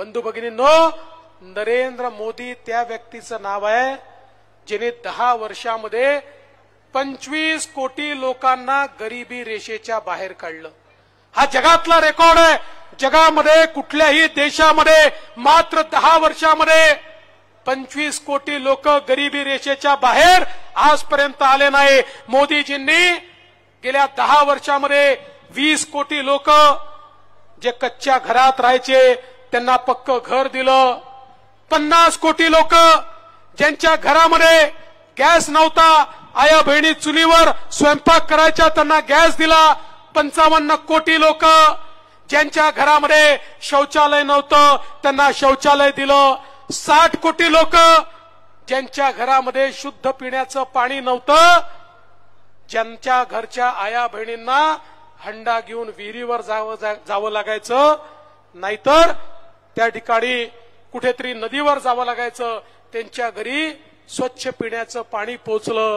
बंधू भगिनींनो, नरेंद्र मोदी त्या व्यक्तीचं नाव आहे जिने 10 वर्षामध्ये 25 कोटी लोकांना गरिबी रेषेच्या बाहेर काढलं। हा जगातला रेकॉर्ड आहे। जगामध्ये कुठल्याही देशामध्ये मात्र 10 वर्षामध्ये 25 कोटी लोक गरिबी रेषेच्या बाहेर आजपर्यंत आले नाही। मोदीजींनी गेल्या 10 वर्षामध्ये 20 कोटी लोक जे कच्च्या घरात राहायचे त्यांना पक्क घर दिलं। 50 कोटी लोक ज्यांच्या घरामध्ये गॅस नव्हता, आया बहिणी चुलीवर स्वयंपाक करायच्या त्यांना गॅस दिला। 55 कोटी लोक ज्यांच्या घरामध्ये शौचालय नव्हतं त्यांना शौचालय दिलं। 60 कोटी लोक ज्यांच्या घरामध्ये शुद्ध पिण्याचं पाणी नव्हतं, ज्यांच्या घरच्या आया बहिणींना हंडा घेऊन विहिरीवर जावं लागायचं, नाहीतर त्या ठिकाणी कुठेतरी नदीवर जावं लागायचं, त्यांच्या घरी स्वच्छ पिण्याचं पाणी पोहोचलं।